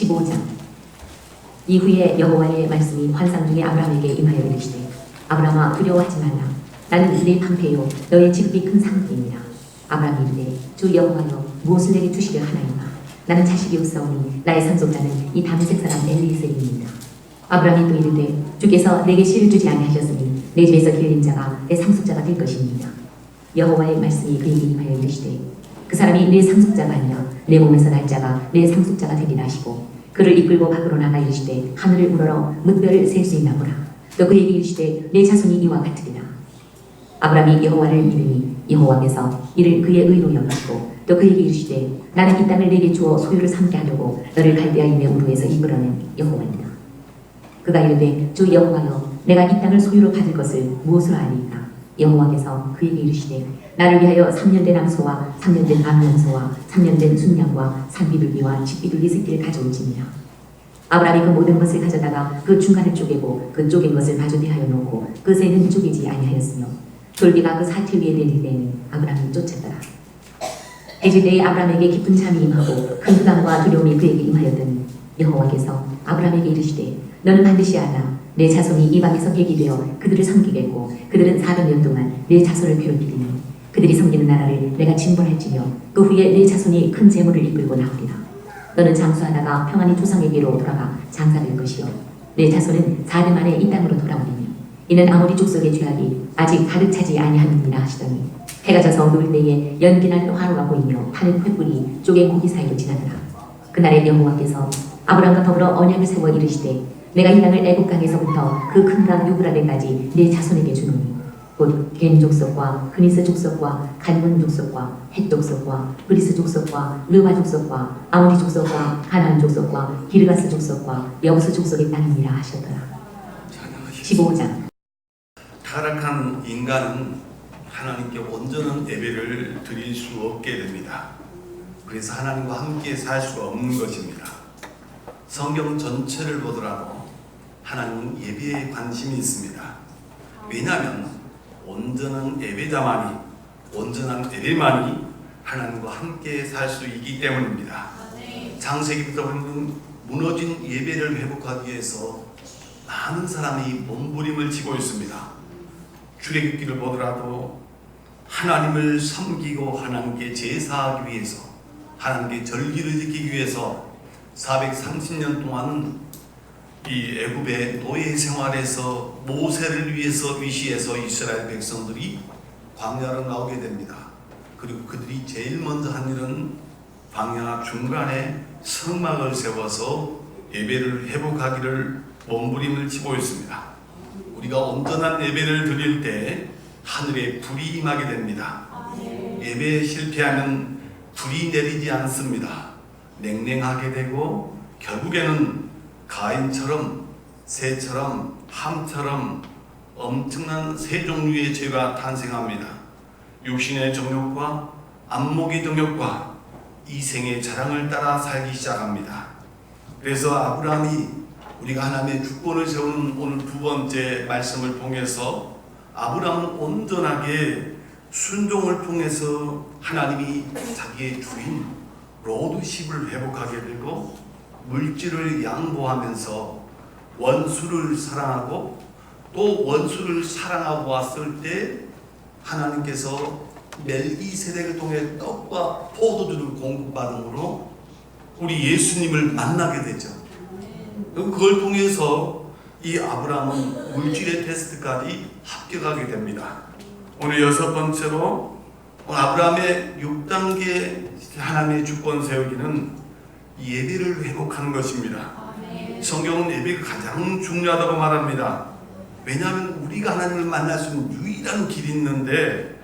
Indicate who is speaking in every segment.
Speaker 1: 15장. 이후에 여호와의 말씀이 환상 중에 아브라함에게 임하여 이르시되 아브라함아 두려워하지 말라. 나는 네 방패요 너의 지극히 큰 상급이니라. 아브라함이 이르되 주 여호와여 무엇을 내게 주시려 하나이까. 나는 자식이 없사오니 나의 상속자는 이 다메섹 사람 엘리에셀입니다. 아브라함이 또 이르되 주께서 내게 씨를 주지 아니하셨으니 내 집에서 길린 자가 내 상속자가 될 것입니다. 여호와의 말씀이 그에게 임하여 이르시되 그 사람이 내 상속자가 아니라 내 몸에서 날 자가 내 상속자가 되리라 하시고 그를 이끌고 밖으로 나가 이르시되 하늘을 우러러 뭇별을 셀 수 있나 보라. 또 그에게 이르시되 내 자손이 이와 같으리라. 아브라함이 여호와를 믿으니 여호와께서 이를 그의 의로 여기시고 또 그에게 이르시되 나는 이 땅을 내게 주어 소유를 삼게 하려고 너를 갈대아인의 우르에서 이끌어낸 여호와니라. 그가 이르되 주 여호와여 내가 이 땅을 소유로 받을 것을 무엇으로 아리이까. 여호와께서 그에게 이르시되 나를 위하여 3년 된 암소와 3년 된 암염소와 3년 된 순양과 산비둘기와 집비둘기 새끼를 가져올지니라. 아브라함이 그 모든 것을 가져다가 그 중간을 쪼개고 그 쪼갠 것을 마주 대하여 놓고 그 새는 쪼개지 아니하였으며 돌비가 그 사태 위에 내릴 때에는 아브라함이 쫓았더라. 해질 때에 아브라함에게 깊은 잠이 임하고 큰 불안과 두려움이 그에게 임하였더니 여호와께서 아브라함에게 이르시되 너는 반드시 알아. 내 자손이 이방에서 객이 되어 그들을 섬기겠고 그들은 400년 동안 내 자손을 괴롭히리니 그들이 섬기는 나라를 내가 징벌할지며 그 후에 내 자손이 큰 재물을 이끌고 나오리라. 너는 장수하다가 평안히 조상에게로 돌아가 장사될 것이요 내 자손은 4대 만에 이 땅으로 돌아오리니 이는 아모리 족속의 죄악이 아직 가득 차지 아니하느니라 하시더니 해가 져서 누울 때에 연기 나는 화로가 보이며 파는 횃불이 쪼갠 고기 사이로 지나더라. 그날에 여호와께서 아브라함과 더불어 언약을 세워 이르시되 내가 이 땅을 애굽 강에서부터 그 큰 강 유브라데까지 내 자손에게 주노니 곧 겐 족속과 그니스 족속과 갈문 족속과 헷 족속과 브리스 족속과 르와 족속과 아모리 족속과 가나안 족속과 기르가스 족속과 여부스 족속의 땅이니라 하셨더라. 15장.
Speaker 2: 타락한 인간은 하나님께 온전한 예배를 드릴 수 없게 됩니다. 그래서 하나님과 함께 살 수가 없는 것입니다. 성경 전체를 보더라도 하나님은 예배에 관심이 있습니다. 왜냐하면 온전한 예배자만이, 온전한 예배만이 하나님과 함께 살 수 있기 때문입니다. 창세기부터 무너진 예배를 회복하기 위해서 많은 사람이 몸부림을 치고 있습니다. 출애굽기를 보더라도 하나님을 섬기고 하나님께 제사하기 위해서, 하나님께 절기를 지키기 위해서 430년 동안 이 애굽의 노예 생활에서 모세를 위해서 위시해서 이스라엘 백성들이 광야로 나오게 됩니다. 그리고 그들이 제일 먼저 한 일은 광야 중간에 성막을 세워서 예배를 회복하기를 몸부림을 치고 있습니다. 우리가 온전한 예배를 드릴 때 하늘에 불이 임하게 됩니다. 예배에 실패하면 불이 내리지 않습니다. 냉랭하게 되고 결국에는 가인처럼, 새처럼, 함처럼 엄청난 세 종류의 죄가 탄생합니다. 육신의 정욕과 안목의 정욕과 이생의 자랑을 따라 살기 시작합니다. 그래서 아브라함이 우리가 하나님의 주권을 세우는 오늘 두 번째 말씀을 통해서 아브라함은 온전하게 순종을 통해서 하나님이 자기의 주인 로드십을 회복하게 되고 물질을 양보하면서 원수를 사랑하고 또 원수를 사랑하고 왔을 때 하나님께서 멜기세덱을 통해 떡과 포도주를 공급받음으로 우리 예수님을 만나게 되죠. 그걸 통해서 이 아브라함은 물질의 테스트까지 합격하게 됩니다. 오늘 여섯 번째로 아브라함의 6단계 하나님의 주권 세우기는 예배를 회복하는 것입니다. 성경은 예배가 가장 중요하다고 말합니다. 왜냐하면 우리가 하나님을 만날 수 있는 유일한 길이 있는데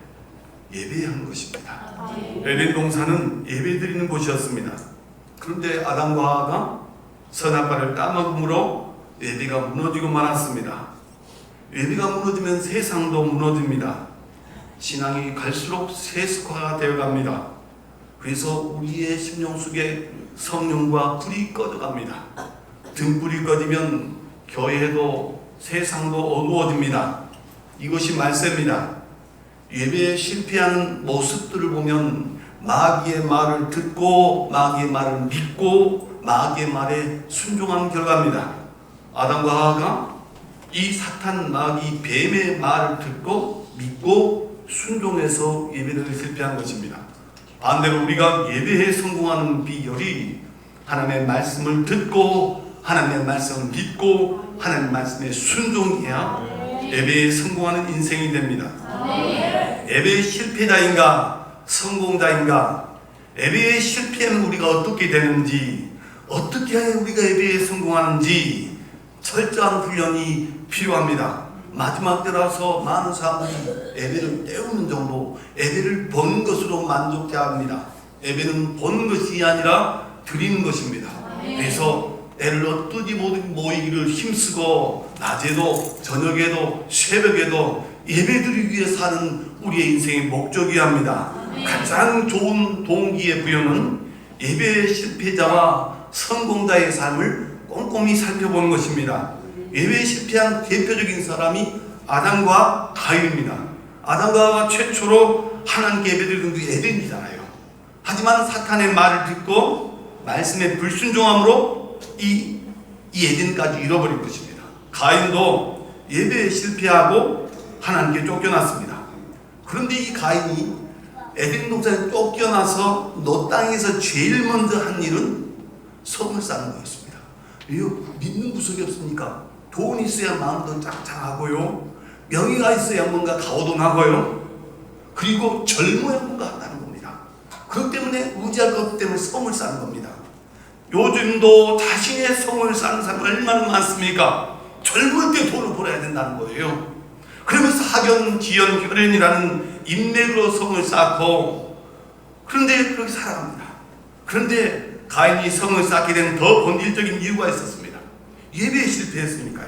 Speaker 2: 예배하는 것입니다. 에덴 동산은 예배 드리는 곳이었습니다. 그런데 아담과 하와가 선악과를 따먹음으로 예배가 무너지고 말았습니다. 예배가 무너지면 세상도 무너집니다. 신앙이 갈수록 세습화가 되어갑니다. 그래서 우리의 심령 속에 성령과 불이 꺼져갑니다. 등불이 꺼지면 교회도 세상도 어두워집니다. 이것이 말세입니다. 예배에 실패하는 모습들을 보면 마귀의 말을 듣고 마귀의 말을 믿고 마귀의 말에 순종한 결과입니다. 아담과 하와가 이 사탄 마귀 뱀의 말을 듣고 믿고 순종해서 예배를 실패한 것입니다. 반대로 우리가 예배에 성공하는 비결이 하나님의 말씀을 듣고 하나님의 말씀을 믿고 하나님의 말씀에 순종해야 예배에 성공하는 인생이 됩니다. 예배의 실패자인가 성공자인가, 예배에 실패하면 우리가 어떻게 되는지, 어떻게 하면 우리가 예배에 성공하는지 철저한 훈련이 필요합니다. 마지막 때라서 많은 사람들이 예배를 때우는 정도, 예배를 본 것으로 만족해야 합니다. 예배는 본 것이 아니라 드리는 것입니다. 그래서 애를 어떠지 모이기를 힘쓰고 낮에도 저녁에도 새벽에도 예배드리기 위해 사는 우리의 인생의 목적이어야 합니다. 가장 좋은 동기의 부여는 예배의 실패자와 성공자의 삶을 꼼꼼히 살펴보는 것입니다. 예배에 실패한 대표적인 사람이 아담과 가인입니다. 아담과 하와가 최초로 하나님께 예배드리는 게 에덴이잖아요. 하지만 사탄의 말을 듣고 말씀에 불순종함으로 이 에덴까지 잃어버린 것입니다. 가인도 예배에 실패하고 하나님께 쫓겨났습니다. 그런데 이 가인이 에덴 동산에 쫓겨나서 너 땅에서 제일 먼저 한 일은 성을 쌓는 거였습니다. 왜요? 믿는 구석이 없습니까? 돈이 있어야 마음도 짱짱하고요, 명예가 있어야 뭔가 가오동하고요, 그리고 젊어야 뭔가 한다는 겁니다. 그렇기 때문에 의지할 것 없기 때문에 성을 쌓는 겁니다. 요즘도 자신의 성을 쌓는 사람이 얼마나 많습니까? 젊을 때 돈을 벌어야 된다는 거예요. 그러면서 학연, 지연, 혈연이라는 인맥으로 성을 쌓고, 그런데 그렇게 살아갑니다. 그런데 가인이 성을 쌓게 된 더 본질적인 이유가 있었습니다. 예배에 실패했으니까요.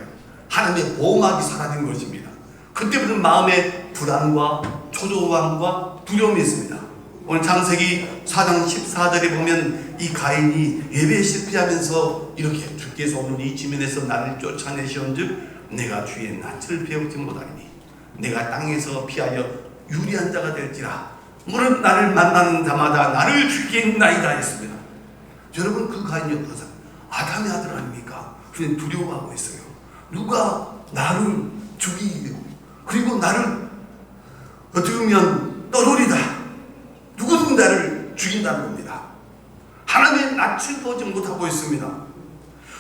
Speaker 2: 하나님의 보호막이 사라진 것입니다. 그때부터 마음에 불안과 초조함과 두려움이 있습니다. 오늘 창세기 4장 14절에 보면 이 가인이 예배에 실패하면서 이렇게 주께서 오늘 이 지면에서 나를 쫓아내시온즉 내가 주의 낯을 배우지 못하리니 내가 땅에서 피하여 유리한 자가 될지라 무릇 나를 만나는 자마다 나를 죽이겠나이다 했습니다. 여러분, 그 가인이 어떤 사람? 아담의 아들 아닙니까? 그냥 두려워하고 있어요. 누가 나를 죽이고 그리고 나를 어떻게 보면 떠돌이다, 누구든 나를 죽인다는 겁니다. 하나님의 낯을 보지 못하고 있습니다.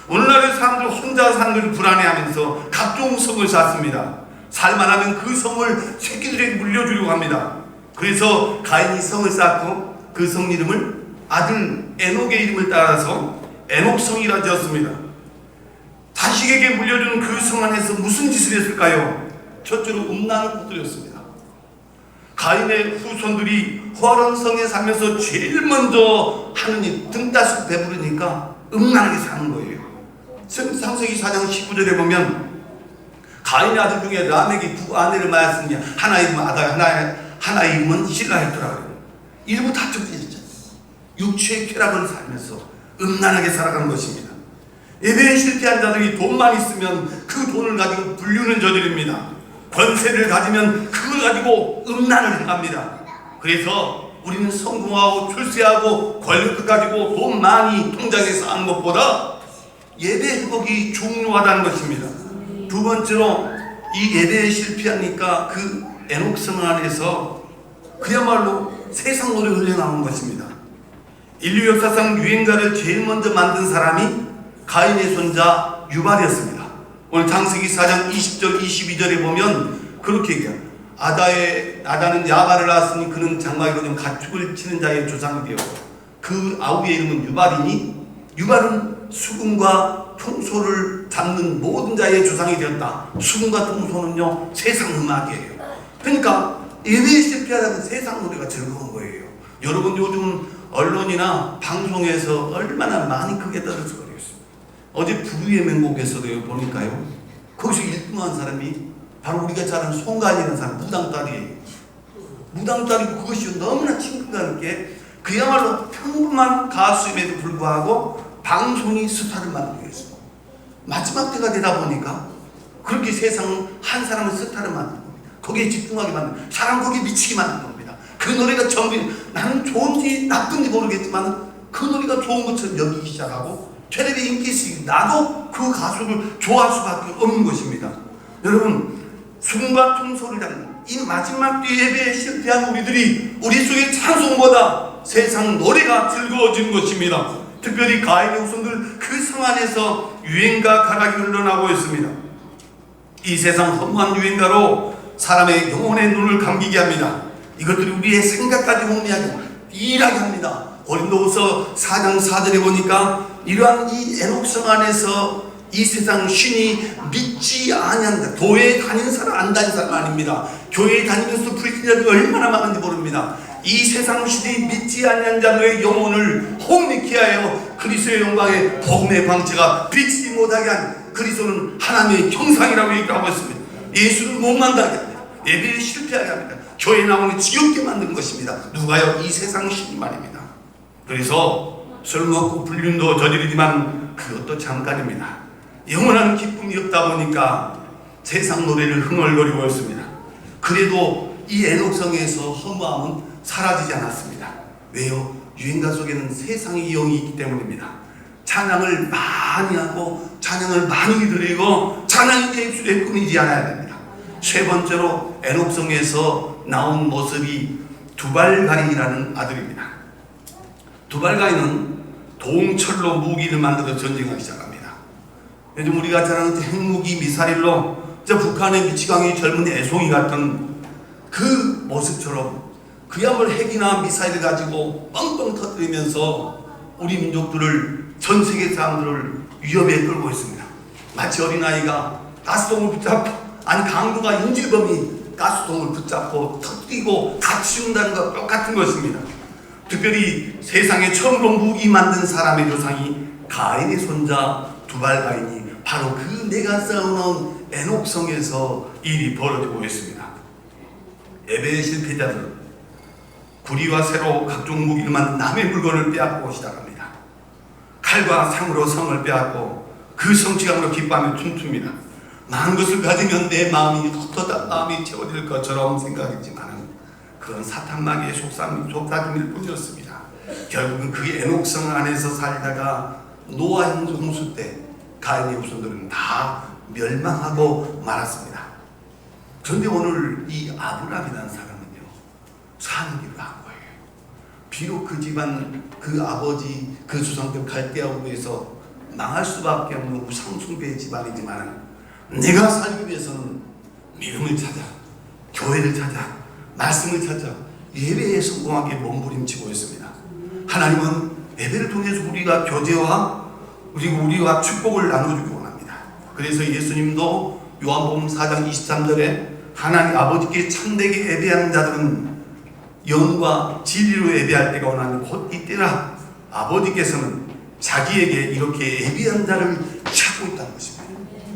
Speaker 2: 오늘날의 사람들 혼자 사는 것을 불안해하면서 각종 성을 쌓습니다. 살만하면 그 성을 새끼들에게 물려주려고 합니다. 그래서 가인이 성을 쌓고 그 성 이름을 아들 에녹의 이름을 따라서 에녹성이라 지었습니다. 자식에게 물려준 그 성 안에서 무슨 짓을 했을까요? 첫째로 음란을 퍼뜨렸습니다. 가인의 후손들이 호화로운 성에 살면서 제일 먼저 하느님 등따스 배부르니까 음란하게 사는 거예요. 창세기 4장 19절에 보면 가인의 아들 중에 라멕이 두 아내를 맞았으니 하나 이름은 아다, 하나 이름은 실라했더라. 일부 다툼이었죠. 육체의 쾌락을 살면서 음란하게 살아가는 것입니다. 예배에 실패한 자들이 돈만 있으면 그 돈을 가지고 불륜을 저지릅니다. 권세를 가지면 그걸 가지고 음란을 행합니다. 그래서 우리는 성공하고 출세하고 권력을 가지고 돈 많이 통장에 쌓은 것보다 예배 회복이 중요하다는 것입니다. 두 번째로 이 예배에 실패하니까 그 에녹성 안에서 그야말로 세상 노래 흘러나오는 것입니다. 인류 역사상 유행가를 제일 먼저 만든 사람이 가인의 손자 유발이었습니다. 오늘 창세기 4장 20절 22절에 보면 그렇게 얘기해요. 아다는 야발을 낳았으니 그는 장막으로 된 가축을 치는 자의 조상이 되었고 그 아우의 이름은 유발이니 유발은 수금과 통소를 잡는 모든 자의 조상이 되었다. 수금과 통소는요 세상 음악이에요. 그러니까 예배에 실패하다면 세상 노래가 즐거운 거예요. 여러분, 요즘 언론이나 방송에서 얼마나 많이 크게 떠들썩거리고 있습니다. 어제 부부의 명곡에서도 보니까요, 거기서 1등한 사람이 바로 우리가 잘 아는 송가인이라는 사람, 무당딸이에요. 무당딸이고 그것이 너무나 친근감 있게 그야말로 평범한 가수임에도 불구하고 방송이 스타를 만들고 있습니다. 마지막 때가 되다 보니까 그렇게 세상 한 사람을 스타를 만드는 겁니다. 거기에 집중하게 만드는, 사람 거기에 미치게 만드는 겁니다. 그 노래가 전부, 나는 좋은지 나쁜지 모르겠지만 그 노래가 좋은 것처럼 여기기 시작하고 텔레비 인기시 나도 그 가수를 좋아할 수밖에 없는 것입니다. 여러분, 숨과 통솔을 다는 이 마지막 예배에 실패한 우리들이 우리 속의 찬송보다 세상 노래가 즐거워진 것입니다. 특별히 가인의 후손들 그 성 안에서 유행가 가락이 흘러나오고 있습니다. 이 세상 허무한 유행가로 사람의 영혼의 눈을 감기게 합니다. 이것들이 우리의 생각까지 혼미하게 일하게 합니다. 고린도후서 4장 4절에 보니까 이러한 이 에녹성 안에서 이 세상 신이 믿지 아니한다. 교회에 다니는 사람 안 다니는 사람 아닙니다. 교회에 다니면서 불신자들이 얼마나 많은지 모릅니다. 이 세상 신이 믿지 아니한 자들의 영혼을 혼미케 하여 그리스도의 영광의 복음의 광채가 비치지 못하게 한 그리스도는 하나님의 형상이라고 얘기하고 있습니다. 예수를 못 만나게 합니다. 예배에 실패하게 합니다. 교회 나오는 지겹게 만드는 것입니다. 누가요? 이 세상 신이 말입니다. 그래서 술 먹고 불륜도 저지르지만 그것도 잠깐입니다. 영원한 기쁨이 없다 보니까 세상 노래를 흥얼거리고 있습니다. 그래도 이 에녹성에서 허무함은 사라지지 않았습니다. 왜요? 유행가 속에는 세상의 영이 있기 때문입니다. 찬양을 많이 하고 찬양을 많이 드리고 찬양이 내 입술에 끊이지 않아야 됩니다. 세 번째로 에녹성에서 나온 모습이 두발가인이라는 아들입니다. 두발가인은 동철로 무기를 만들어 전쟁하기 시작합니다. 요즘 우리가 잘 아는 핵무기 미사일로 북한의 미치광이 젊은 애송이 같은 그 모습처럼 그야말로 핵이나 미사일을 가지고 뻥뻥 터뜨리면서 우리 민족들을, 전 세계 사람들을 위협에 끌고 있습니다. 마치 어린아이가 가스통을 붙잡고, 아니 강도가 인질범이 가스통을 붙잡고 터뜨리고 같이 죽는다는 것 똑같은 것입니다. 특별히 세상에 처음으로 무기 만든 사람의 조상이 가인의 손자 두발가인이 바로 그 내가 쌓아놓은 에녹성에서 일이 벌어지고 있습니다. 예배의 실패자들은 구리와 쇠로 각종 무기를 만든 남의 물건을 빼앗고 시작합니다. 칼과 상으로 성을 빼앗고 그 성취감으로 기뻐하며 춤춥니다. 많은 것을 가지면 내 마음이 헛헛한 마음이 채워질 것처럼 생각했지만 그건 사탄마귀의 속삭임일 뿐이었습니다. 결국은 그 에녹성 안에서 살다가 노아 홍수 때 가인의 후손들은 다 멸망하고 말았습니다. 그런데 오늘 이 아브라함이라는 사람은요, 사는 길을 한 거예요. 비록 그 집안, 그 아버지, 그 조상들 갈대아우르에서 망할 수밖에 없는 우상숭배의 집안이지만 내가 살기 위해서는 믿음을 찾아, 교회를 찾아, 말씀을 찾아 예배에 성공하게 몸부림치고 있습니다. 하나님은 예배를 통해서 우리가 교제와 그리고 우리와 축복을 나눠주기 원합니다. 그래서 예수님도 요한복음 4장 23절에 하나님 아버지께 참되게 예배하는 자들은 영과 진리로 예배할 때가 오나니 곧 이때라. 아버지께서는 자기에게 이렇게 예배하는 자를 찾고 있다는 것입니다.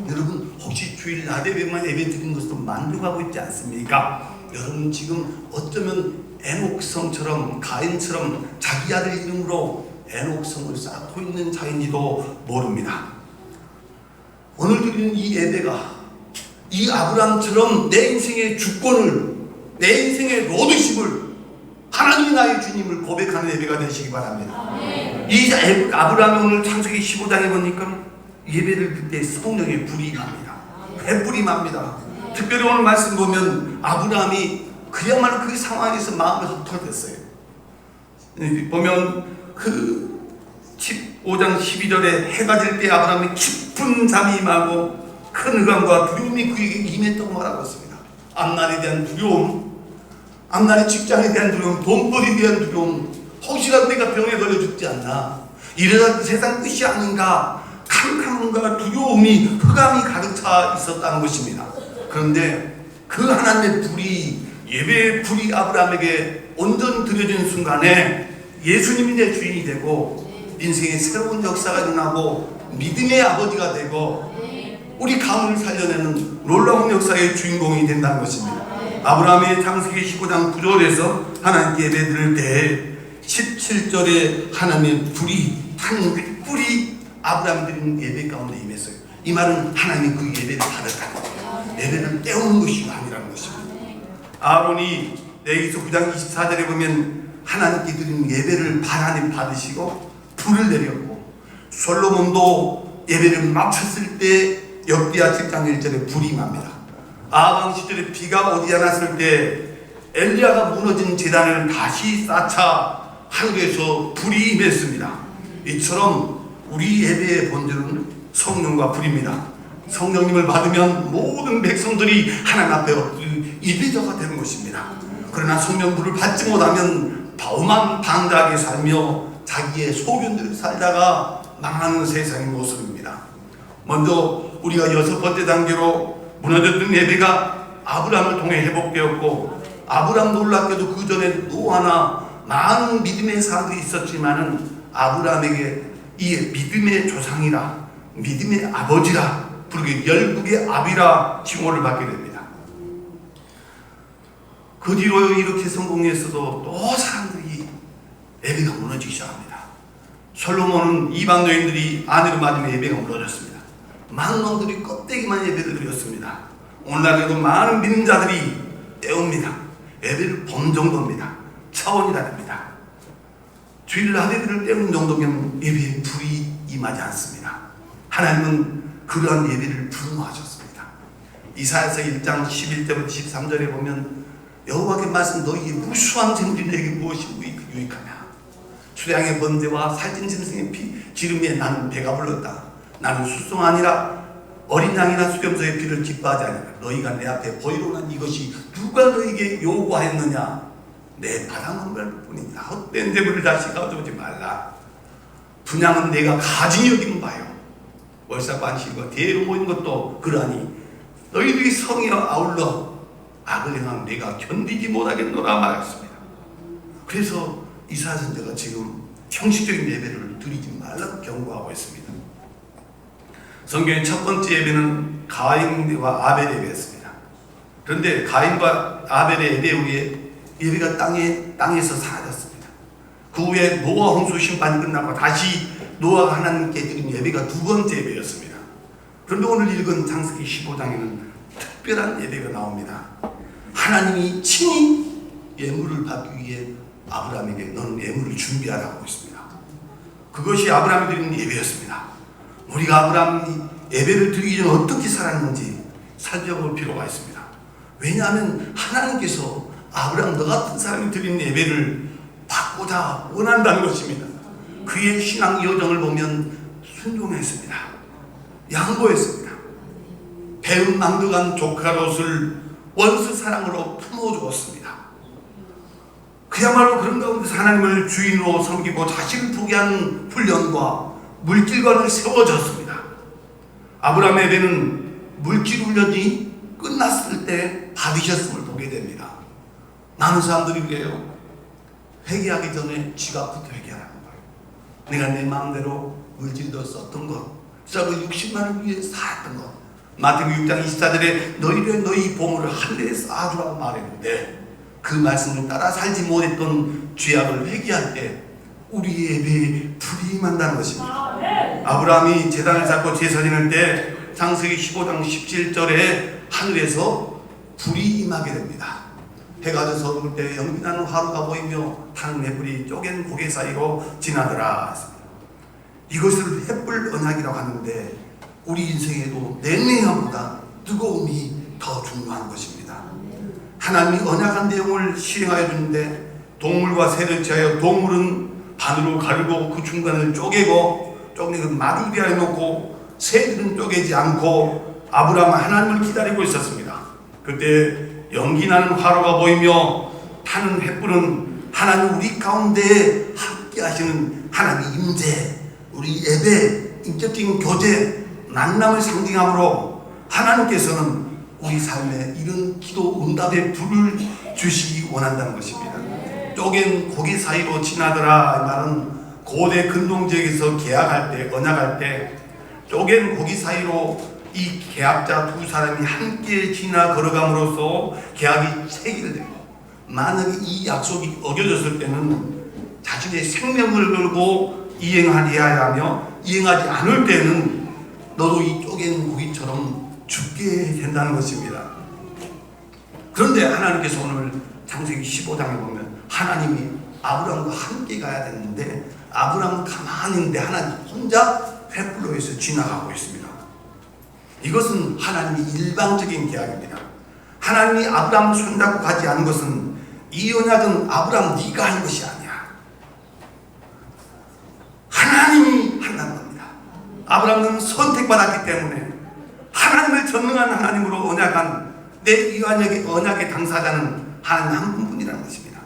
Speaker 2: 여러분, 혹시 주일 낮 예배만 예배 드리는 것도 만족하고 있지 않습니까? 여러분, 지금 어쩌면 에녹성처럼 가인처럼 자기 아들 이름으로 에녹성을 쌓고 있는 자인지도 모릅니다. 오늘 드리는 이 예배가 이 아브라함처럼 내 인생의 주권을, 내 인생의 로드십을, 하나님이 나의 주님을 고백하는 예배가 되시기 바랍니다. 이 아브라함이 오늘 창세기 15장에 보니까 예배를 드릴 때 성령의 불이 납니다. 횃불이 납니다. 특별히 오늘 말씀 보면 아브라함이 그야말로 그 상황에서 마음이 헛털됐어요. 보면 그 15장 12절에 해가 질 때 아브라함이 깊은 잠이 임하고 큰 흑암과 두려움이 그에게 임했다고 말하고 있습니다. 앞날에 대한 두려움, 앞날의 직장에 대한 두려움, 돈벌이에 대한 두려움, 혹시라도 내가 병에 걸려 죽지 않나, 이러다 그 세상 끝이 아닌가, 캄캄함과 두려움이, 흑암이 가득 차 있었다는 것입니다. 그런데 그 하나님의 불이, 예배의 불이 아브라함에게 온전히 드려진 순간에 예수님이 내 주인이 되고 인생의 새로운 역사가 일어나고 믿음의 아버지가 되고 우리 가문을 살려내는 놀라운 역사의 주인공이 된다는 것입니다. 아브라함의 창세기 19장 9절에서 하나님께 예배 드릴 때 17절에 하나님의 불이, 한 뿔이 아브라함이 드리는 예배 가운데 임했어요. 이 말은 하나님이 그 예배를 받았다는 거예요. 예배를 떼우는 것이 아니라는 것입니다. 아론이 레위기서 9장 24절에 보면 하나님께 드리는 예배를 하나님 받으시고 불을 내렸고 솔로몬도 예배를 마쳤을 때 역대하 7장 1절에 불이 임합니다. 아방 시절에 비가 오지 않았을 때 엘리야가 무너진 제단을 다시 쌓자 하늘에서 불이 임했습니다. 이처럼 우리 예배의 본질은 성령과 불입니다. 성령님을 받으면 모든 백성들이 하나님 앞에 예배자가 되는 것입니다. 그러나 성령 불을 받지 못하면 바오만 방자하게 살며 자기의 소견대로 살다가 망하는 세상의 모습입니다. 먼저 우리가 6번째 단계로 무너졌던 예배가 아브라함을 통해 회복되었고, 아브라함 놀랍게도 그 전에 노아나 많은 믿음의 사람들이 있었지만은 아브라함에게 이 믿음의 조상이라, 믿음의 아버지라 부르게 열국의 아비라 칭호를 받게 됩니다. 그 뒤로 이렇게 성공했어도 또 사람들이 예배가 무너지기 시작합니다. 솔로몬은 이방 여인들이 아내를 맞으며 예배가 무너졌습니다. 많은 놈들이 껍데기만 예배를 드렸습니다. 오늘날에도 많은 믿는 자들이 때웁니다. 예배를 본 정도입니다. 차원이 다릅니다. 주일 날 예배를 때우는 정도면 예배에 불이 임하지 않습니다. 하나님은 그러한 예배를 분노하셨습니다. 이사야서 1장 11절부터 13절에 보면 여호와께 말씀, 너희의 무수한 쟁들이 내게 무엇이 유익하냐? 수량의 번제와 살찐 짐승의 피 기름에 나는 배가 불렀다. 나는 수송 아니라 어린 양이나 수렴소의 피를 기뻐하지 아니라 너희가 내 앞에 보이로 난 이것이 누가 너희에게 요구하였느냐? 내 바람한 걸 뿐이다. 헛된 재물을 다시 가져오지 말라. 분양은 내가 가증히 여긴 바요. 월사반실과 대로 모인 것도 그러하니 너희들이 성에 아울러 악을 행한 내가 견디지 못하겠노라 말했습니다. 그래서 이사야 선지자가 지금 형식적인 예배를 드리지 말라고 경고하고 있습니다. 성경의 첫 번째 예배는 가인과 아벨의 예배였습니다. 그런데 가인과 아벨의 예배 후에 예배가 땅에서 사라졌습니다. 그 후에 노아 홍수 심판이 끝나고 다시 노아가 하나님께 드린 예배가 두 번째 예배였습니다. 그런데 오늘 읽은 창세기 15장에는 특별한 예배가 나옵니다. 하나님이 친히 예물을 받기 위해 아브라함에게 너는 예물을 준비하라고 하고 있습니다. 그것이 아브라함이 드리는 예배였습니다. 우리가 아브라함이 예배를 드리기 전에 어떻게 살았는지 살펴볼 필요가 있습니다. 왜냐하면 하나님께서 아브라함 너 같은 사람이 드리는 예배를 받고자 원한다는 것입니다. 그의 신앙 여정을 보면 순종했습니다. 양보했습니다. 배은 망덕한 조카롯을 원수 사랑으로 품어주었습니다. 그야말로 그런 가운데서 하나님을 주인으로 섬기고 자신을 포기하는 훈련과 물질관을 세워졌습니다. 아브라함의 예배는 물질 훈련이 끝났을 때 받으셨음을 보게 됩니다. 많은 사람들이 그래요. 회개하기 전에 지갑부터 회개하라는 거예요. 내가 내 마음대로 물질도 썼던 것, 그 60만을 위해 살았던 것. 마태복음 6장 24절에 너희를 너희 보물을 하늘에 쌓아주라고 말했는데 그 말씀을 따라 살지 못했던 죄악을 회개할 때 우리의 예배에 불이 임한다는 것입니다. 아브라함이 제단을 쌓고 제사 지낼 때 창세기 15장 17절에 하늘에서 불이 임하게 됩니다. 해가 져서 오를 때 연기나는 화루가 보이며 타는 횃불이 쪼갠 고개 사이로 지나더라. 이것을 횃불 언약이라고 하는데 우리 인생에도 냉랭함보다 뜨거움이 더 중요한 것입니다. 하나님이 언약한 내용을 시행하여 주는데 동물과 새를 지하여 동물은 반으로 가르고 그 중간을 쪼개고 마루되어 놓고 새들은 쪼개지 않고 아브라함은 하나님을 기다리고 있었습니다. 그때 연기나는 화로가 보이며 타는 횃불은 하나님 우리 가운데 함께 하시는 하나님의 임재, 우리 예배, 인격적인 교제, 만남을 상징하므로 하나님께서는 우리 삶에 이런 기도 응답의 불을 주시기 원한다는 것입니다. 쪼갠 고기 사이로 지나더라. 이 말은 고대 근동지역에서 계약할 때, 언약할 때 쪼갠 고기 사이로 이 계약자 두 사람이 함께 지나 걸어감으로써 계약이 체결되고, 만약에 이 약속이 어겨졌을 때는 자신의 생명을 걸고 이행하여야 하며, 이행하지 않을 때는 너도 이 쪼갠 고기처럼 죽게 된다는 것입니다. 그런데 하나님께서 오늘 창세기 15장에 보면 하나님이 아브라함과 함께 가야 되는데 아브라함은 가만히 있는데 하나님 혼자 횃불로 해서 지나가고 있습니다. 이것은 하나님의 일방적인 계약입니다. 하나님이 아브라함을 손잡고 가지 않은 것은 이 언약은 아브라함 네가 한 것이 아니야. 하나님이 한다는 겁니다. 아브라함은 선택받았기 때문에 하나님을 전능한 하나님으로 언약한 내 이 언약의 당사자는 하나님 한 분뿐이라는 것입니다.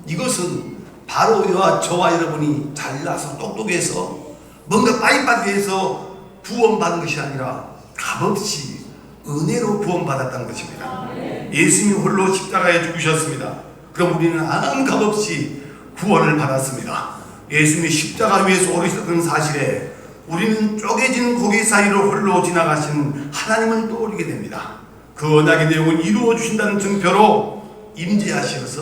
Speaker 2: 이것은 바로 저와 여러분이 잘나서 똑똑해서 뭔가 빠이빠이해서 구원받은 것이 아니라 값없이 은혜로 구원받았다는 것입니다. 예수님이 홀로 십자가에 죽으셨습니다. 그럼 우리는 아무 값없이 구원을 받았습니다. 예수님이 십자가 위에서 오르셨던 사실에 우리는 쪼개진 고기 사이로 홀로 지나가신 하나님을 떠올리게 됩니다. 그 언약의 내용을 이루어 주신다는 증표로 임재하셔서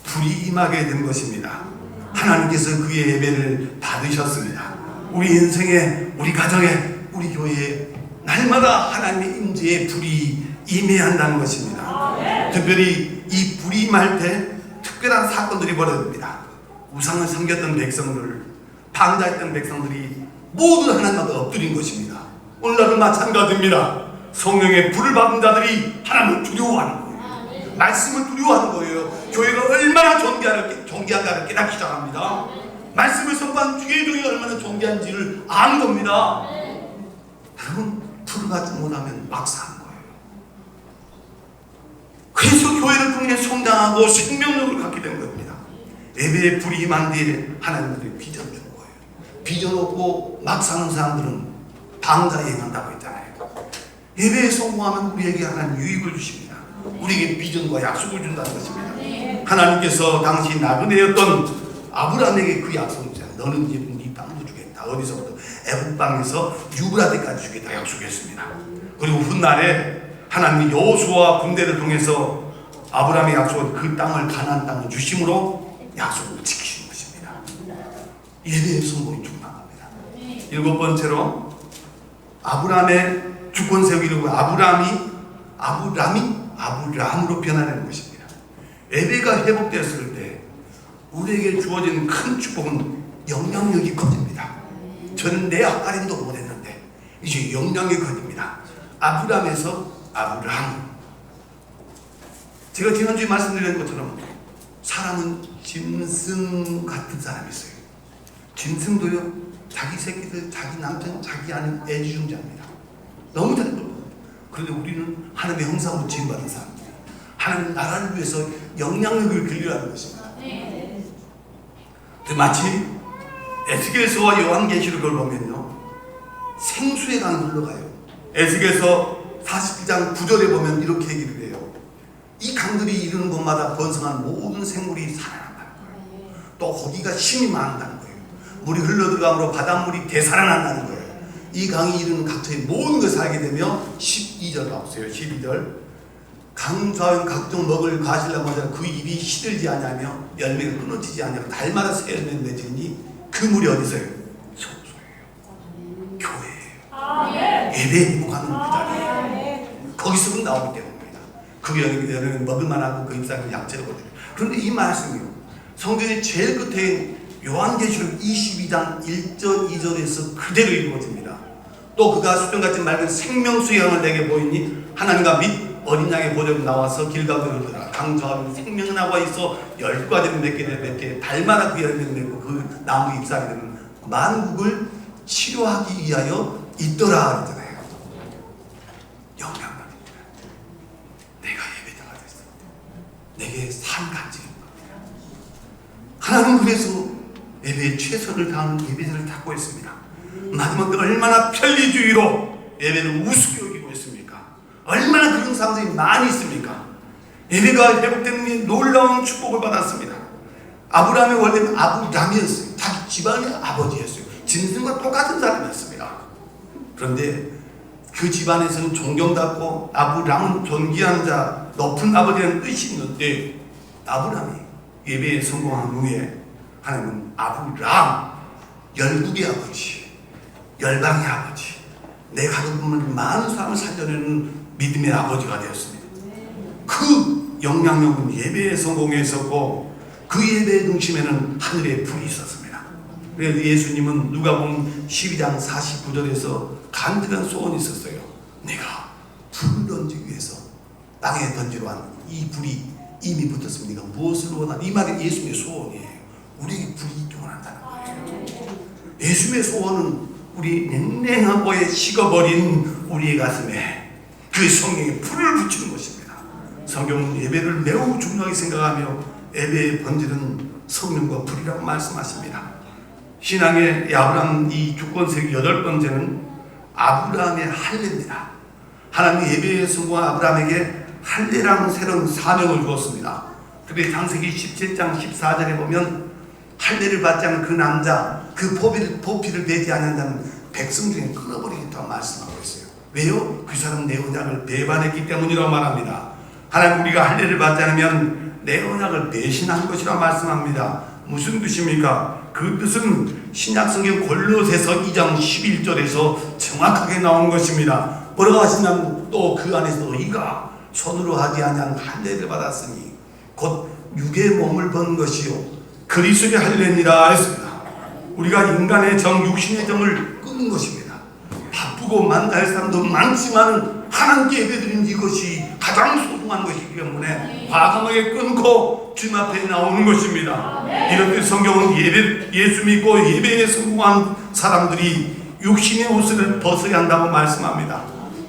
Speaker 2: 불이 임하게 된 것입니다. 하나님께서 그의 예배를 받으셨습니다. 우리 인생에, 우리 가정에, 우리 교회에 날마다 하나님의 임재의 불이 임해야 한다는 것입니다. 특별히 이 불이 임할 때 특별한 사건들이 벌어집니다. 우상을 섬겼던 백성들, 방자했던 백성들이 모두 하나님 앞에 엎드린 것입니다. 오늘날은 마찬가지입니다. 성령의 불을 받은 자들이 하나님을 두려워하는 거예요. 말씀을 두려워하는 거예요. 교회가 얼마나 존귀한가를 깨닫기 시작합니다. 말씀을 선포한 주의 종이 얼마나 존귀한지를 아는 겁니다. 여러분, 불을 받지 못하면 막사하는 거예요. 그래서 교회를 통해 성장하고 생명력을 갖게 된 겁니다. 예배에 불이 임한 뒤에 하나님들이 비전 준 거예요. 비전 없고 막 사는 사람들은 방자에 행한다고 했잖아요. 예배에 성공하면 우리에게 하나님 유익을 주십니다. 우리에게 비전과 약속을 준다는 것입니다. 하나님께서 당시 나그네였던 아브라함에게 그 약속을 주셨어요. 너는 이제 네 땅도 주겠다. 어디서부터? 애굽 땅에서 유브라데까지 주겠다 약속했습니다. 그리고 훗날에 하나님이 여호수아 군대를 통해서 아브라함의 약속은 그 땅을 가나안 땅을 주심으로 약속을 지키신 것입니다. 예배의 성공이 중요한 겁니다. 일곱 번째로 아브라함의 주권 세우기로 아브라함으로 변화되는 것입니다. 예배가 회복되었을 때 우리에게 주어진 큰 축복은 영향력이 커집니다. 저는 내 앞가림도 못했는데 이제 영향력이 커집니다. 아브라함에서 아브라함. 제가 지난주에 말씀드린 것처럼 사람은 짐승 같은 사람이 있어요. 짐승도요, 자기 새끼들, 자기 남편, 자기 아내 애지중지합니다. 너무 잘 돌보고. 그런데 우리는 하나님의 형상으로 지음받은 사람들, 하나님 나라를 위해서 영향력을 길러하는 것입니다. 마치 에스겔서와 요한계시록을 보면요, 생수의 강이 흘러가요. 에스겔서 47장 9절에 보면 이렇게 얘기를 해요. 이 강들이 이르는 곳마다 번성한 모든 생물이 살아난다는 거예요. 또 거기가 힘이 많다는 거예요. 물이 흘러들어감으로 바닷물이 되살아난다는 거예요. 이 강이 이르는 각처의 모든 것을 알게 되며 12절 가보세요. 12절 강 좌우에 각종 먹을 가실나무자 그 입이 시들지 아니하며 열매가 끊어지지 아니하고 달마다 새 열매를 맺으니 그 물이 어디서요? 성소예요. 교회예요. 예배에 행복하는 그 자리예요. 거기서 나오기 때문입니다. 그 열매는 먹을만하고 그 잎사귀는 약재거든요. 그런데 이 말씀이요, 성경의 제일 끝에 요한계시록 22장 1절 2절에서 그대로 이루어집니다. 또 그가 수정같이 맑은 생명수의 강을 내게 보이니 하나님과 및 어린 양의 보좌로 나와서 길 가운데 흐르더라. 강 좌우에 생명나무가 있어 12가지를 맺게 달마다 그 열매를 맺고 그 나무 잎사귀는 만국을 치료하기 위하여 있더라 그러잖아요. 영향력입니다. 내가 예배자가 됐어. 내게 산 간증인 겁니다. 하나님은 그래서 예배에 최선을 다하는 예배자를 찾고 있습니다. 마지막 얼마나 편리주의로 예배를 우습게 여기고 있습니까? 얼마나 그런 사람들이 많이 있습니까? 예배가 회복되는 게 놀라운 축복을 받았습니다. 아브라함의 원래는 아브람이었어요. 자기 집안의 아버지였어요. 짐승과 똑같은 사람이었습니다. 그런데 그 집안에서는 존경받고 아브람은 존귀한 자, 높은 아버지라는 뜻이 있는데 아브람이 예배에 성공한 후에 하나님은 아브람, 열국의 아버지, 열방의 아버지, 내 가족뿐만 많은 사람을 살려내는 믿음의 아버지가 되었습니다. 그 영향력은 예배에 성공했었고 그 예배의 중심에는 하늘의 불이 있었습니다. 그래서 예수님은 누가복음 12장 49절에서 간절한 소원이 있었어요. 내가 불을 던지기 위해서 땅에 던지러 왔는데 이 불이 이미 붙었습니다. 무엇을 원하나? 이 말이 예수님의 소원이에요. 우리에게 불이 있기를 원한다는 거예요. 예수님의 소원은 우리 냉랭하고에 식어버린 우리의 가슴에 그 성경에 불을 붙이는 것입니다. 성경은 예배를 매우 중요하게 생각하며 예배의 본질은 성령과 불이라고 말씀하십니다. 신앙의 아브라함 이 주권세계 8번째는 아브라함의 할례입니다. 하나님이 예배에 성공한 아브라함에게 할례라는 새로운 사명을 주었습니다. 그래서 창세기 17장 14절에 보면 할례를 받지 않은 그 남자 그 보피를 베지 않는다는 백성 중에 끊어버리겠다고 말씀하고 있어요. 왜요? 그 사람 내 언약을 배반했기 때문이라고 말합니다. 하나님 우리가 할례를 받지 않으면 내 언약을 배신한 것이라고 말씀합니다. 무슨 뜻입니까? 그 뜻은 신약성경 골로새서 2장 11절에서 정확하게 나온 것입니다. 뭐라고 하시냐면 또 그 안에서 너희가 손으로 하지 아니한 할례를 받았으니 곧 육의 몸을 번 것이요 그리스도의 할례니라 했습니다. 우리가 인간의 정, 육신의 정을 끊는 것입니다. 바쁘고 만날 사람도 많지만 하나님께 예배드리는 이것이 가장 소중한 것이기 때문에 과감하게 끊고 주님 앞에 나오는 것입니다. 이렇게 성경은 예수 믿고 예배에 성공한 사람들이 육신의 옷을 벗어야 한다고 말씀합니다.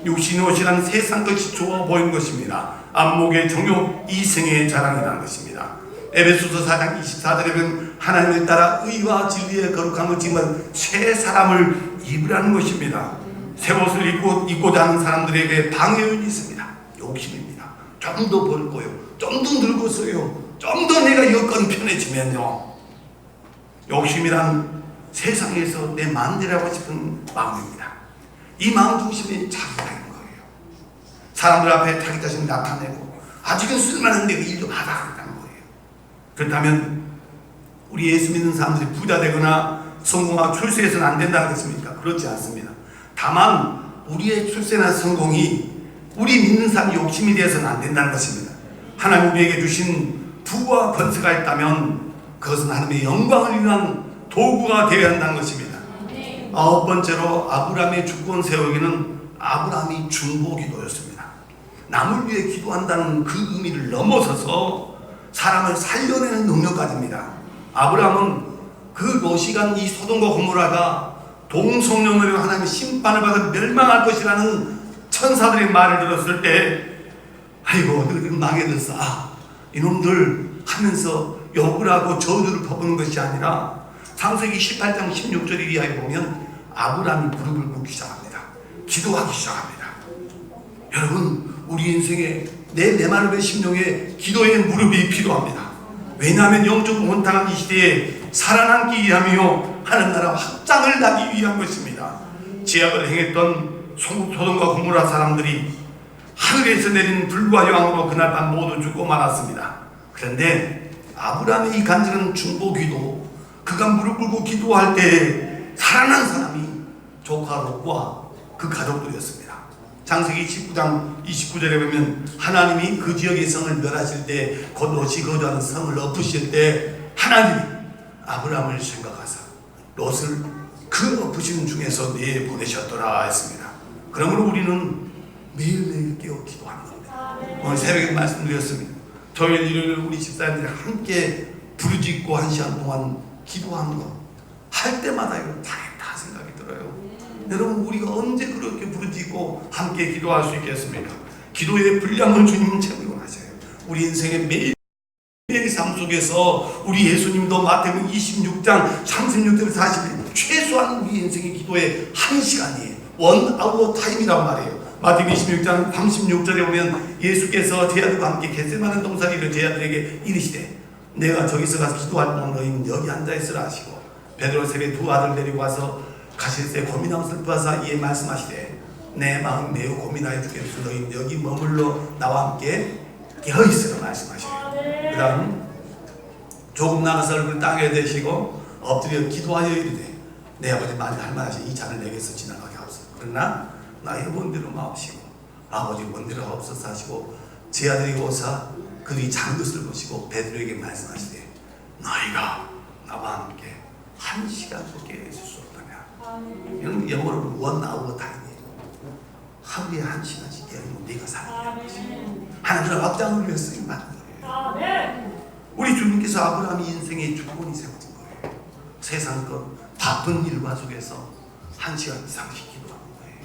Speaker 2: 육신의 옷이란 세상 것이 좋아 보이는 것입니다. 안목의 정욕, 이생의 자랑이라는 것입니다. 에베소서 4장 24절에 보면 하나님을 따라 의와 진리의 거룩함을 지닌 새 사람을 입으라는 것입니다. 새 옷을 입고자 하는 사람들에게 방해요인이 있습니다. 욕심입니다. 좀 더 벌 거요. 좀 더 늙었어요. 좀 더 내가 여건 편해지면요. 욕심이란 세상에서 내 마음대로 하고 싶은 마음입니다. 이 마음 중심이 자기가 있는 거예요. 사람들 앞에 자기 자신을 나타내고 아직은 쓸만한 내가 일 좀 하다 그랬다는 거예요. 그렇다면 우리 예수 믿는 사람들이 부자 되거나 성공하고 출세해서는 안 된다는 것입니까? 그렇지 않습니다. 다만 우리의 출세나 성공이 우리 믿는 사람의 욕심이 되어서는 안 된다는 것입니다. 하나님 우리에게 주신 부와 권세가 있다면 그것은 하나님의 영광을 위한 도구가 되어야 한다는 것입니다. 9번째로 아브라함의 주권 세우기는 아브라함이 중보기도였습니다. 남을 위해 기도한다는 그 의미를 넘어서서 사람을 살려내는 능력까지입니다. 아브라함은 그 롯이간 이 소돔과 고모라가 동성연으로 하나님의 심판을 받아 멸망할 것이라는 천사들의 말을 들었을 때 아이고 너희들 망해졌어 이놈들 하면서 욕을 하고 저주를 퍼부는 것이 아니라 창세기 18장 16절 이하에 보면 아브라함이 무릎을 꿇기 시작합니다. 기도하기 시작합니다. 여러분 우리 인생에 내 마음의 심령에 기도의 무릎이 필요합니다. 왜냐하면 영적 원탕한 이 시대에 살아남기 위하며 하는 나라 확장을 나기 위한 것입니다. 제약을 행했던 소돔과 고모라 사람들이 하늘에서 내린 불과 여왕으로 그날 밤 모두 죽고 말았습니다. 그런데 아브라함의 이 간절한 중보기도 그가 무릎 꿇고 기도할 때 살아난 사람이 조카 롯과 그 가족들이었습니다. 창세기 19장 29절에 보면 하나님이 그 지역의 성을 멸하실 때 곧 롯이 거주하는 성을 엎으실 때 하나님이 아브라함을 생각하사 롯을 그 엎으시는 중에서 내보내셨더라 했습니다. 그러므로 우리는 매일매일 깨어 기도하는 겁니다. 오늘 새벽에 말씀드렸습니다. 토요일 일요일 우리 집사님들이 함께 부르짖고 1시간 동안 기도하는 거 할 때마다 이거 잘했다 생각이 들어요. 여러분 우리가 언제 그렇게 부르짖고 함께 기도할 수 있겠습니까? 기도의 분량을 주님은 채우고 하셔요. 우리 인생의 매일매일 삶 속에서 우리 예수님도 마태복음 26장 36절 40일 최소한 우리 인생의 기도의 1시간이에요. 1 hour time이라고 말해요. 마태복음 26장 36절에 보면 예수께서 제자들과 함께 겟세마네 동산에 제자들에게 이르시되 내가 저기서 가서 기도할 동안 너희는 여기 앉아있으라 하시고 베드로 세례 두 아들 데리고 와서 가실 때 고민하고 슬퍼하사 이에 말씀하시되 내 마음 매우 고민하여 주겠소 너희는 여기 머물러 나와 함께 깨어있으라 말씀하셔요. 그 다음 조금 나가서 얼굴 땅에 대시고 엎드려 기도하여 이르되 내 아버지 만일 할만하시 이 잔을 내게서 지나가게 하옵소서. 그러나 나의 원대로 마옵시고 아버지 원대로 없어서 하시고 제 아들이 오사 그들이 잔 것을 보시고 베드로에게 말씀하시되 너희가 나와 함께 1시간밖에 있을 수 없다면 이건 영어로 1 hour time이에요. 하루에 1시간씩 깨우면 네가 살아야 하는 하나님의 확장을 위해서 쓰임 받는 거예요. 우리 주님께서 아브라함이 인생의 주권이 세워진 거예요. 세상 것 바쁜 일과 속에서 1시간 이상씩 기도하는 거예요.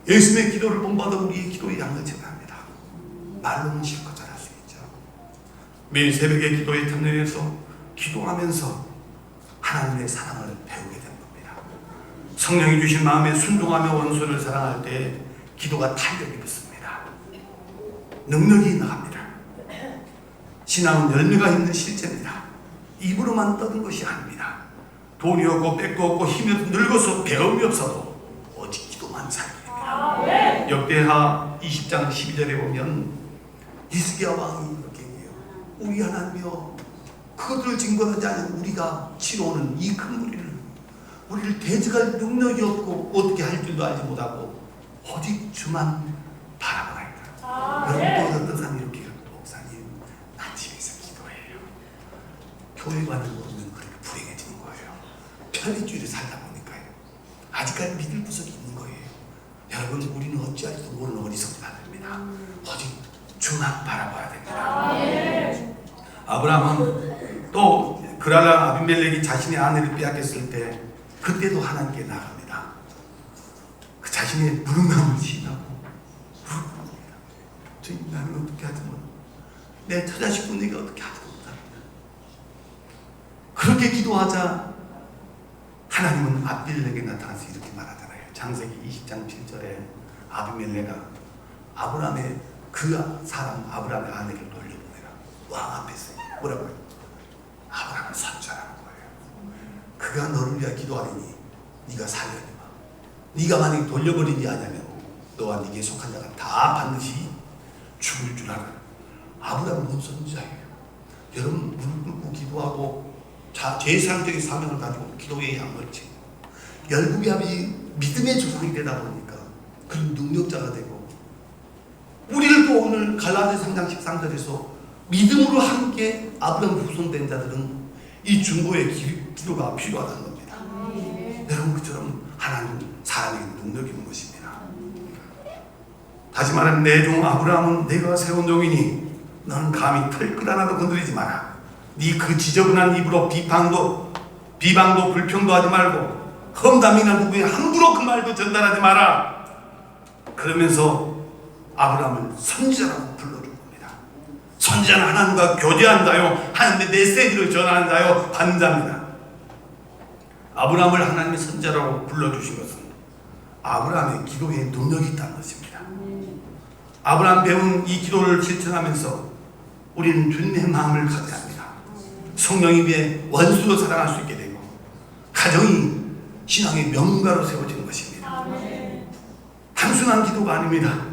Speaker 2: 예수님의 기도를 본받아 우리의 기도의 양을 제공합니다. 말로는 실컷 잘할 수 있죠. 매일 새벽에 기도의 탐내에서 기도하면서 하나님의 사랑을 배우게 된 겁니다. 성령이 주신 마음에 순종하며 원수를 사랑할 때 기도가 탄력이 붙습니다. 능력이 나갑니다. 신앙은 열매가 있는 실제입니다. 입으로만 떠든 것이 아닙니다. 돈이 없고 뺏고 없고 힘이 없고 늙어서 배움이 없어도 오직 기도만 살게 됩니다. 역대하 20장 12절에 보면 히스기야 왕이 이렇게 얘기해요. 우리 하나님이여, 그들을 징벌하지 않은 우리가 치러오는 이 큰 무리를 우리를 대적할 능력이 없고 어떻게 할 줄도 알지 못하고 오직 주만 바라보나이다. 여러분 또 어떤 사람이 이렇게 해요. 목사님, 나 집에서 기도해요. 교회 가는 거 없는 그렇게 불행해지는 거예요. 편리주의를 살다 보니까요. 아직까지 믿을 구석이 있는 거예요. 여러분, 우리는 어찌할지도 모르는 어리석은 아닙니다. 오직 주만 바라봐야 됩니다. 아브라함은 또 그랄라 아비멜렉이 자신의 아내를 빼앗겼을 때 그때도 하나님께 나갑니다. 그 자신의 무능함을 시인하고 부릅니다. 주님, 나는 어떻게 하지 못해. 내 처자식구 내가 어떻게 하지 못합니다. 그렇게 기도하자 하나님은 아비멜렉에게 나타나서 이렇게 말하잖아요. 창세기 20장 7절에 아비멜렉아 아브라함의 그 사람 아브라함의 아내를 돌려보내라. 왕 앞에서 뭐라고요? 아브라함을 선전하는 거예요. 그가 너를 위하여 기도하리니 네가 살려니와 네가 만약에 돌려버리지 않으면 너와 네게 속한 자가 다 반드시 죽을 줄 알아. 아브라함은 뭔 선지자예요. 여러분, 무릎 꿇고 기도하고 제사장적인 사명을 가지고 기도의 양을 치고 열국야비 믿음의 조상이 되다 보니까 그런 능력자가 되고, 우리를 또 오늘 갈라디아 3장 13절에서 믿음으로 함께 아브라함 후손된 자들은 이 중보의 기도가 필요하다는 겁니다. 여러분, 그처럼 하나님 사람에게 능력이 있는 것입니다. 다시 말하면 내 종 아브라함은 내가 세운 종이니 너는 감히 털끝 하나도 건드리지 마라. 네 그 지저분한 입으로 비방도 불평도 하지 말고 험담이나 누구에 함부로 그 말도 전달하지 마라. 그러면서 아브라함을 선지자라고 불러준 겁니다. 선지자는 하나님과 교제한다요, 하나님의 메시지를 전하는 자요, 받는 자입니다. 아브라함을 하나님의 선지자라고 불러주신 것은 아브라함의 기도에 능력이 있다는 것입니다. 아브라함 배운 이 기도를 실천하면서 우리는 주님의 마음을 갖게 합니다. 성령이 위해 원수도 사랑할 수 있게 되고 가정이 신앙의 명가로 세워지는 것입니다. 단순한 기도가 아닙니다.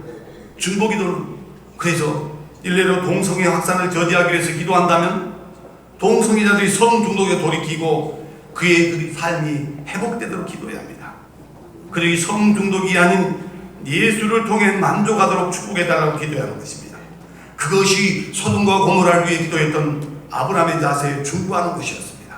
Speaker 2: 중보기도는, 그래서 일례로 동성애 확산을 저지하기 위해서 기도한다면 동성애자들이 성중독에 돌이키고 그의 삶이 회복되도록 기도해야 합니다. 그리고 이 성중독이 아닌 예수를 통해 만족하도록 축복해달라고 기도해야 하는 것입니다. 그것이 소돔과 고모라를 위해 기도했던 아브라함의 자세에 중보하는 것이었습니다.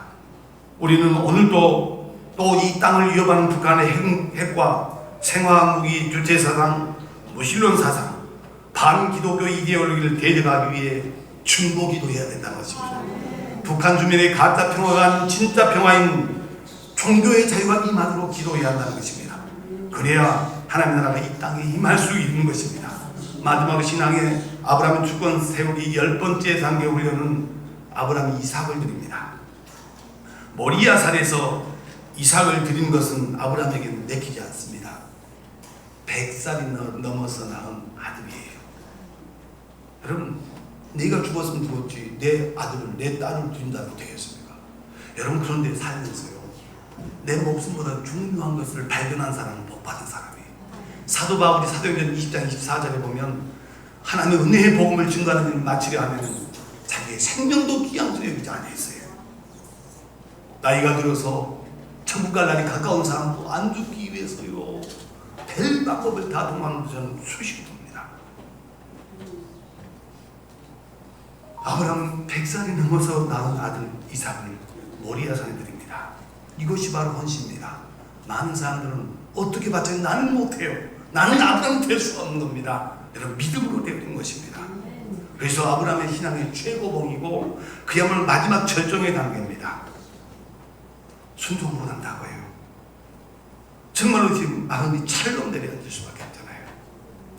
Speaker 2: 우리는 오늘도 또 이 땅을 위협하는 북한의 핵과 생화무기 주체 사상, 무신론 사상, 반기독교 이데올로기를 대적하기 위해 중보기도해야 된다는 것입니다. 북한 주민의 가짜 평화가 아닌 진짜 평화인 종교의 자유가 임하도록 기도해야 한다는 것입니다. 그래야 하나님 나라가 이 땅에 임할 수 있는 것입니다. 마지막 신앙의 아브라함의 주권 세우기 10번째 단계 훈련은 아브라함이 이삭을 드립니다. 모리아산에서 이삭을 드린 것은 아브라함에게는 내키지 않습니다. 100살이 넘어서 낳은 아들이에요. 여러분, 내가 죽었으면 죽었지 내 아들을, 내 딸을 드린다고 되겠습니까? 여러분, 그런데 살면서요, 내 목숨보다 중요한 것을 발견한 사람은 복 받은 사람이에요. 사도 바울이 사도행전 20장 24절에 보면 하나님의 은혜의 복음을 증거하는 일을 마치려 하면 자기의 생명도 귀양스레 여기지 않았어요. 나이가 들어서 천국 갈 날이 가까운 사람도 안 죽기 위해서요, 될 방법을 다 동하는 저는 수식이 봅니다. 아브라함은 100살이 넘어서 낳은 아들 이삭을 모리아산에 드립니다. 이것이 바로 헌신입니다. 많은 사람들은 어떻게 받죠? 나는 못해요. 나는 아브라함 될 수 없는 겁니다. 여러분 믿음으로 되는 것입니다. 그래서 아브라함의 신앙의 최고봉이고 그야말로 마지막 절정의 단계입니다. 순종으로 간다고 해요. 정말로 지금 마음이 찰렁 내려앉을 수밖에 없잖아요.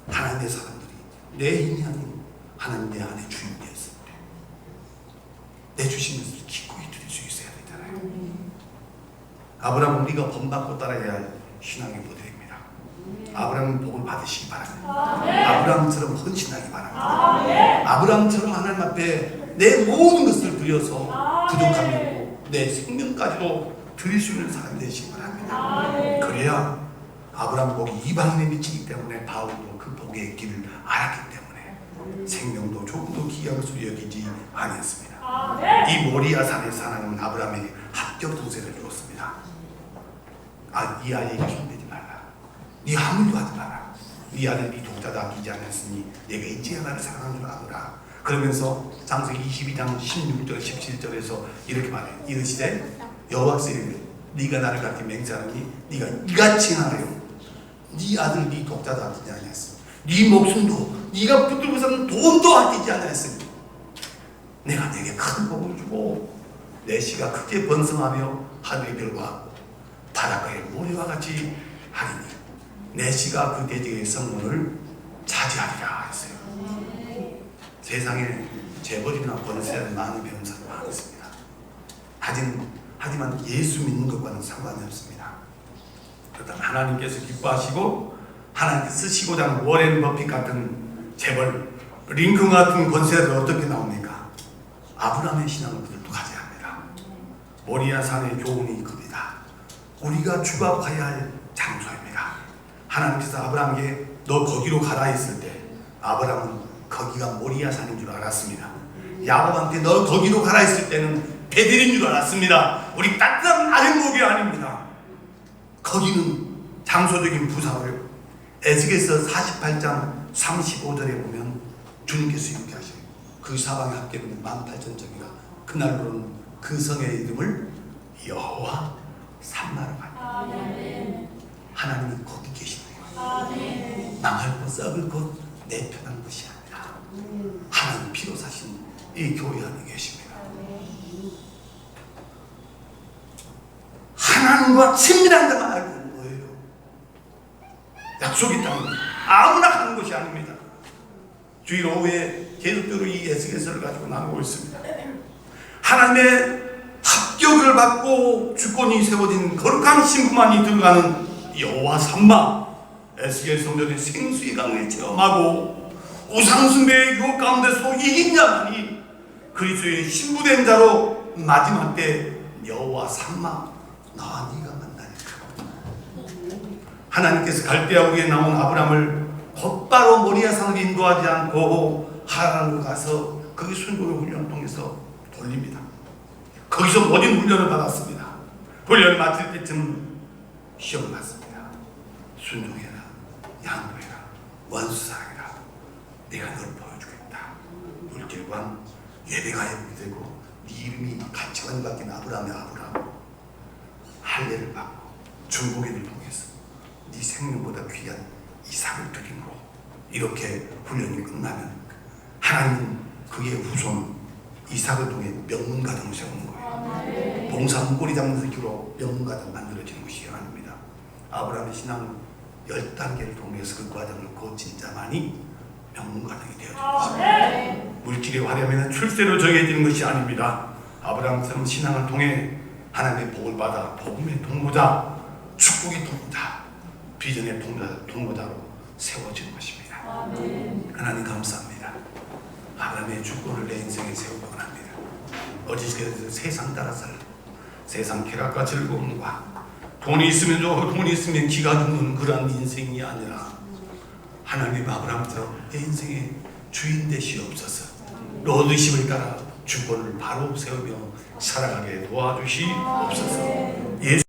Speaker 2: 하나님의 사람들이 내 힘이 아닌 하나님 내 안에 주인이었을 때 내 주신 것을 기꺼이 드릴 수 있어야 되잖아요. 아브라함은 우리가 본받고 따라야 할 신앙의 모델입니다. 아브라함은 복을 받으시기 바랍니다. 아브라함처럼 헌신하기 바랍니다. 아브라함처럼 하나님 앞에 내 모든 것을 드려서 부족하면 내 생명까지도 드릴 수 있는 사람이 되시기 바랍니다. 그래야 아브라함 복이 이방인에 미치기 때문에 바울도 그 복의 길을 알았기 때문에 생명도 조금도 귀한 것으로 여기지 아니었습니다. 이 모리아산에서 하나님은 아브라함에게 합격 동생을 주었습니다. 이 아이에게 손대지 말라. 네 아무 일도 하지 마라. 네 아들 네 독자도 아끼지 않았으니 내가 있지 하나를 사랑하는 줄 아노라. 그러면서 창세기 22장 16절 17절에서 이렇게 말해요. 이르시되 여호와께서 네가 나를 그렇게 맹세하니 네가 이같이 하나요. 네 아들 네 독자도 아끼지 않았으니 네 목숨도 네가 붙들고 사는 돈도 아끼지 않았으니 내가 내게 큰 복을 주고 내 씨가 크게 번성하며 하늘의 별과 바닷가의 모래와 같이 하리니 내 씨가 그 대적의 성문을 차지하리라 했어요. 세상에 재벌이나 번세는 많은 배운 사람 많습니다. 하지만 예수 믿는 것과는 상관이 없습니다. 그렇다면 하나님께서 기뻐하시고 하나님께 쓰시고자 하는 워렌 버핏 같은 재벌, 링컨 같은 권세자들 어떻게 나옵니까? 아브라함의 신앙을 그들도 가져야 합니다. 모리아 산의 교훈이 이겁니다. 우리가 주각해야 할 장소입니다. 하나님께서 아브라함에게 너 거기로 가라 했을 때 아브라함은 거기가 모리아 산인 줄 알았습니다. 야곱한테 너 거기로 가라 했을 때는 베델인 줄 알았습니다. 우리 따뜻한 아랫목이 아닙니다. 거기는 장소적인 부사로요. 에스겔서 48장 35절에 보면 주님께서 이렇게 하셔요. 그 사방에 합계는 18,000정이가 그날로는 그 성의 이름을 여호와 삼마로 합니다. 하나님이 거기 계시네요. 망할 것 썩을 것 내 편한 것이 아니라 하나님 피로 사신 이 교회 안에 계십니다. 하나님과 친밀한 자만 알고 있는 거예요. 약속이 있다는 거예요. 아무나 가는 것이 아닙니다. 주일 오후에 계속적으로 이 에스겔서를 가지고 나누고 있습니다. 하나님의 합격을 받고 주권이 세워진 거룩한 신부만이 들어가는 여호와 삼마, 에스겔 성전의 생수의 강을 체험하고 우상숭배의 유혹 가운데서 이긴 자만이 그리스도의 신부된 자로 마지막 때 여호와 삼마, 나와 네가 만나니까. 하나님께서 갈대아 우리에 나온 아브라함을 곧바로 모리아산을 인도하지 않고 하란으로 가서 그 순종의 훈련을 통해서 돌립니다. 거기서 모든 훈련을 받았습니다. 훈련을 마칠 때쯤 시험을 받습니다. 순종해라, 양보해라, 원수사랑해라. 내가 널 보여주겠다. 물질관 예배가 예복이 되고 네 이름이 가치관이 바뀐 아브라함의 아브라함, 할례를 받고 중보기를 통해서 네 생명보다 귀한 이삭을 드림으로 이렇게 훈련이 끝나면 하나님은 그의 후손 이삭을 통해 명문가정을 세우는 거예요. 봉사는 꼬리 잡는 기로 명문가정 만들어지는 것이 아닙니다. 아브라함의 신앙은 10단계를 통해서 그 과정을 거친 자만이 명문가정이 되어지는 것입니다. 물질의 화려함에는 출세로 정해지는 것이 아닙니다. 아브라함처럼 신앙을 통해 하나님의 복을 받아 복음의 동무자, 축복의 동무자, 비전의 동무자로 세워지는 것입니다. 하나님 감사합니다. 아브라함의 주권을 내 인생에 세우고 합니다. 어디서든 세상 따라 살, 세상 쾌락과 즐거움과 돈이 있으면 좋고 돈이 있으면 기가 죽는 그런 인생이 아니라 하나님 아브라함처럼 내 인생의 주인 되시옵소서. 로드십을 따라 주권을 바로 세우며 살아가게 도와주시옵소서. 예수